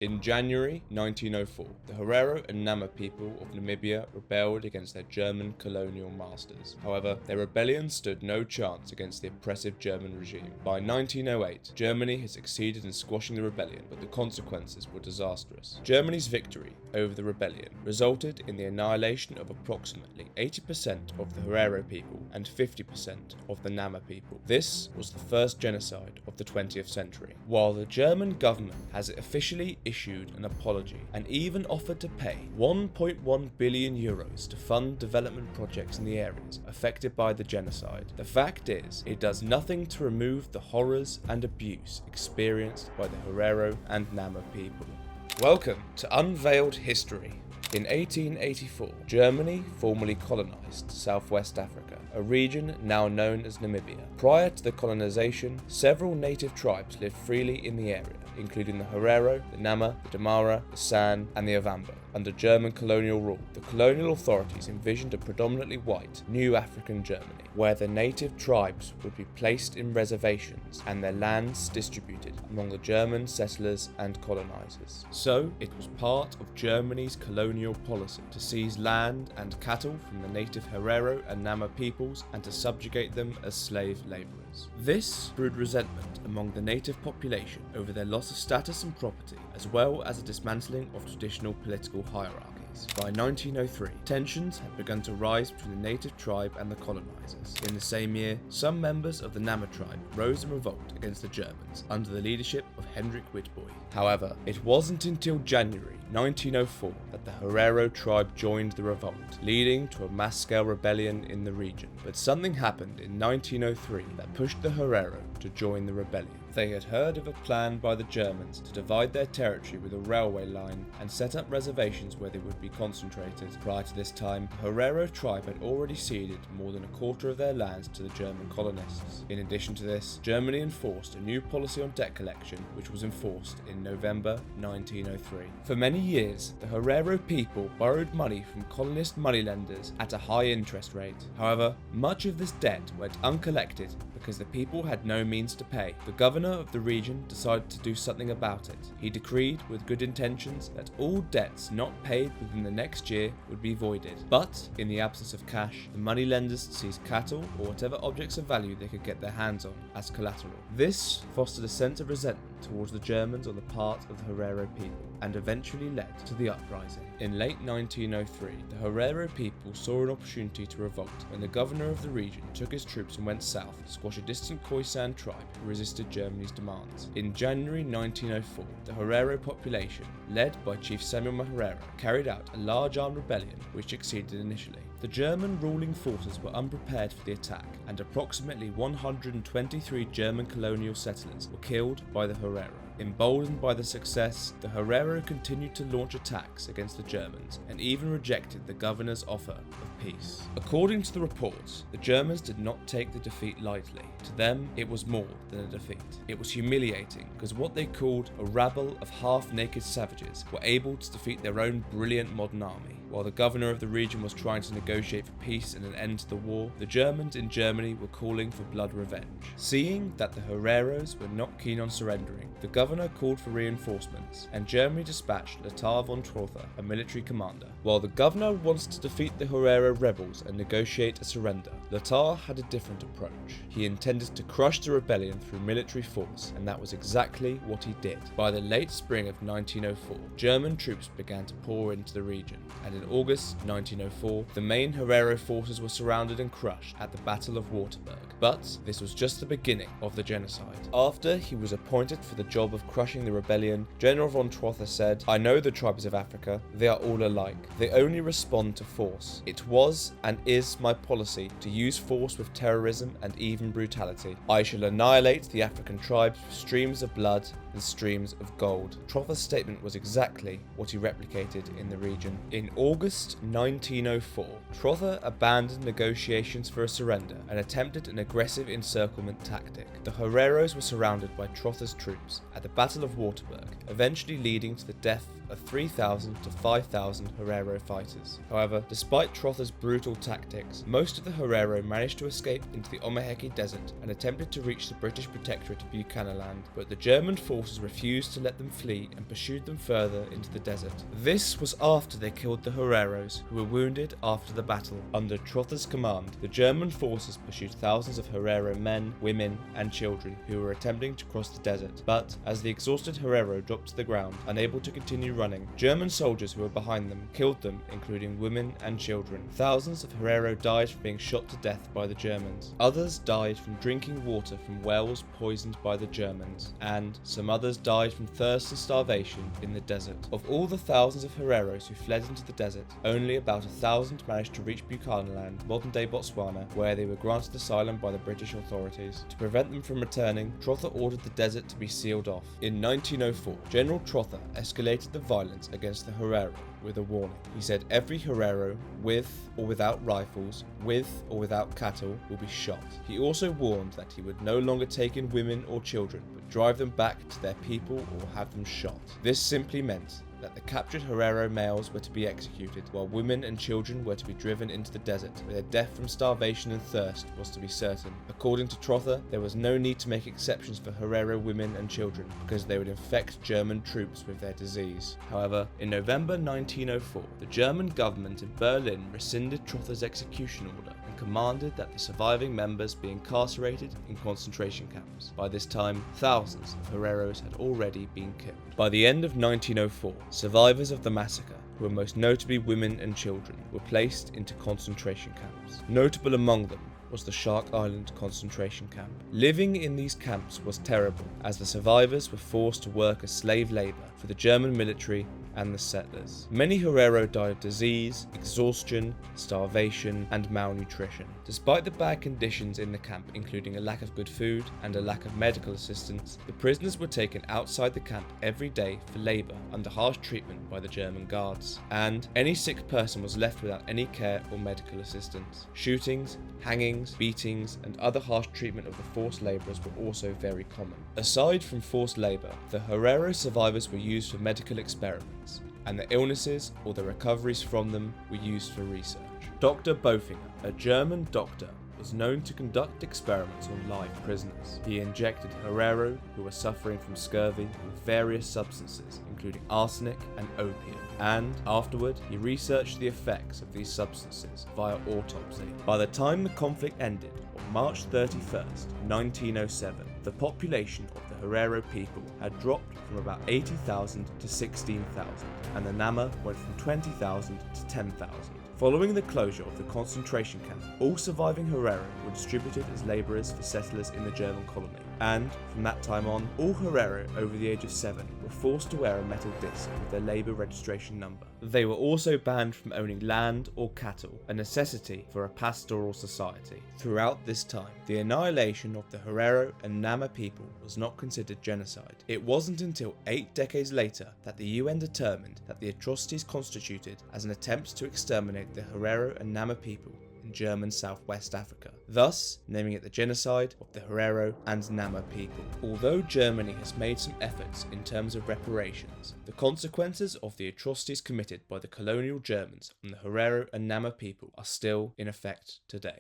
In January 1904, the Herero and Nama people of Namibia rebelled against their German colonial masters. However, their rebellion stood no chance against the oppressive German regime. By 1908, Germany had succeeded in squashing the rebellion, but the consequences were disastrous. Germany's victory over the rebellion resulted in the annihilation of approximately 80% of the Herero people and 50% of the Nama people. This was the first genocide of the 20th century. While the German government has officially issued an apology and even offered to pay 1.1 billion euros to fund development projects in the areas affected by the genocide, the fact is, it does nothing to remove the horrors and abuse experienced by the Herero and Nama people. Welcome to Unveiled History. In 1884, Germany formally colonized Southwest Africa, a region now known as Namibia. Prior to the colonization, several native tribes lived freely in the area, including the Herero, the Nama, the Damara, the San, and the Ovambo. Under German colonial rule, the colonial authorities envisioned a predominantly white, new African Germany, where the native tribes would be placed in reservations and their lands distributed among the German settlers and colonizers. So, it was part of Germany's colonial policy to seize land and cattle from the native Herero and Nama peoples and to subjugate them as slave laborers. This brewed resentment among the native population over their loss of status and property, as well as a dismantling of traditional political hierarchies. By 1903, tensions had begun to rise between the native tribe and the colonizers. In the same year, some members of the Nama tribe rose in revolt against the Germans under the leadership of Hendrik Witbooi. However, it wasn't until January 1904 that the Herero tribe joined the revolt, leading to a mass-scale rebellion in the region. But something happened in 1903 that pushed the Herero to join the rebellion. They had heard of a plan by the Germans to divide their territory with a railway line and set up reservations where they would be concentrated. Prior to this time, the Herero tribe had already ceded more than a quarter of their lands to the German colonists. In addition to this, Germany enforced a new policy on debt collection, which was enforced in November 1903. For many years, the Herero people borrowed money from colonist moneylenders at a high interest rate. However, much of this debt went uncollected because the people had no means to pay. The governor of the region decided to do something about it. He decreed, with good intentions, that all debts not paid within the next year would be voided. But, in the absence of cash, the moneylenders seized cattle or whatever objects of value they could get their hands on as collateral. This fostered a sense of resentment towards the Germans on the part of the Herero people, and eventually led to the uprising. In late 1903, the Herero people saw an opportunity to revolt when the governor of the region took his troops and went south to squash a distant Khoisan tribe who resisted Germany's demands. In January 1904, the Herero population, led by Chief Samuel Maharera, carried out a large armed rebellion which succeeded initially. The German ruling forces were unprepared for the attack, and approximately 123 German colonial settlers were killed by the Herero. Emboldened by the success, the Herero continued to launch attacks against the Germans and even rejected the governor's offer of peace. According to the reports, the Germans did not take the defeat lightly. To them, it was more than a defeat. It was humiliating because what they called a rabble of half-naked savages were able to defeat their own brilliant modern army. While the governor of the region was trying to negotiate for peace and an end to the war, the Germans in Germany were calling for blood revenge. Seeing that the Hereros were not keen on surrendering, the governor called for reinforcements, and Germany dispatched Lothar von Trotha, a military commander. While the governor wants to defeat the Herero rebels and negotiate a surrender, Lothar had a different approach. He intended to crush the rebellion through military force, and that was exactly what he did. By the late spring of 1904, German troops began to pour into the region, and in August 1904, the main Herero forces were surrounded and crushed at the Battle of Waterberg. But this was just the beginning of the genocide. After he was appointed for the job of crushing the rebellion, General von Trotha said, "I know the tribes of Africa. They are all alike. They only respond to force. It was and is my policy to use force with terrorism and even brutality. I shall annihilate the African tribes with streams of blood and streams of gold." Trotha's statement was exactly what he replicated in the region. In August 1904, Trotha abandoned negotiations for a surrender and attempted an aggressive encirclement tactic. The Hereros were surrounded by Trotha's troops at the Battle of Waterberg, eventually leading to the death of 3,000 to 5,000 Herero fighters. However, despite Trotha's brutal tactics, most of the Herero managed to escape into the Omaheke Desert and attempted to reach the British protectorate of Buchananland, but the German forces forces refused to let them flee and pursued them further into the desert. This was after they killed the Hereros, who were wounded after the battle. Under Trotha's command, the German forces pursued thousands of Herero men, women, and children who were attempting to cross the desert, but as the exhausted Herero dropped to the ground, unable to continue running, German soldiers who were behind them killed them, including women and children. Thousands of Herero died from being shot to death by the Germans. Others died from drinking water from wells poisoned by the Germans, and some others died from thirst and starvation in the desert. Of all the thousands of Hereros who fled into the desert, only about 1,000 managed to reach Buchananland, modern-day Botswana, where they were granted asylum by the British authorities. To prevent them from returning, Trotha ordered the desert to be sealed off. In 1904, General Trotha escalated the violence against the Herero with a warning. He said every Herero, with or without rifles, with or without cattle, will be shot. He also warned that he would no longer take in women or children, but drive them back to their people or have them shot. This simply meant that the captured Herero males were to be executed, while women and children were to be driven into the desert, where their death from starvation and thirst was to be certain. According to Trotha, there was no need to make exceptions for Herero women and children, because they would infect German troops with their disease. However, in November 1904, the German government in Berlin rescinded Trotha's execution order and commanded that the surviving members be incarcerated in concentration camps. By this time, thousands of Hereros had already been killed. By the end of 1904, survivors of the massacre, who were most notably women and children, were placed into concentration camps. Notable among them was the Shark Island concentration camp. Living in these camps was terrible, as the survivors were forced to work as slave labour for the German military and the settlers. Many Herero died of disease, exhaustion, starvation, and malnutrition. Despite the bad conditions in the camp, including a lack of good food and a lack of medical assistance, the prisoners were taken outside the camp every day for labour under harsh treatment by the German guards, and any sick person was left without any care or medical assistance. Shootings, hangings, beatings, and other harsh treatment of the forced labourers were also very common. Aside from forced labour, the Herero survivors were used for medical experiments, and the illnesses or the recoveries from them were used for research. Dr. Bofinger, a German doctor, was known to conduct experiments on live prisoners. He injected Herero who were suffering from scurvy with various substances, including arsenic and opium, and afterward he researched the effects of these substances via autopsy. By the time the conflict ended on March 31st, 1907, the population of the Herero people had dropped from about 80,000 to 16,000, and the Nama went from 20,000 to 10,000. Following the closure of the concentration camp, all surviving Herero were distributed as labourers for settlers in the German colony, and from that time on, all Herero over the age of 7 were forced to wear a metal disc with their labour registration number. They were also banned from owning land or cattle, a necessity for a pastoral society. Throughout this time, the annihilation of the Herero and Nama people was not considered genocide. It wasn't until 8 decades later that the UN determined that the atrocities constituted as an attempt to exterminate the Herero and Nama people in German Southwest Africa, thus naming it the genocide of the Herero and Nama people. Although Germany has made some efforts in terms of reparations, the consequences of the atrocities committed by the colonial Germans on the Herero and Nama people are still in effect today.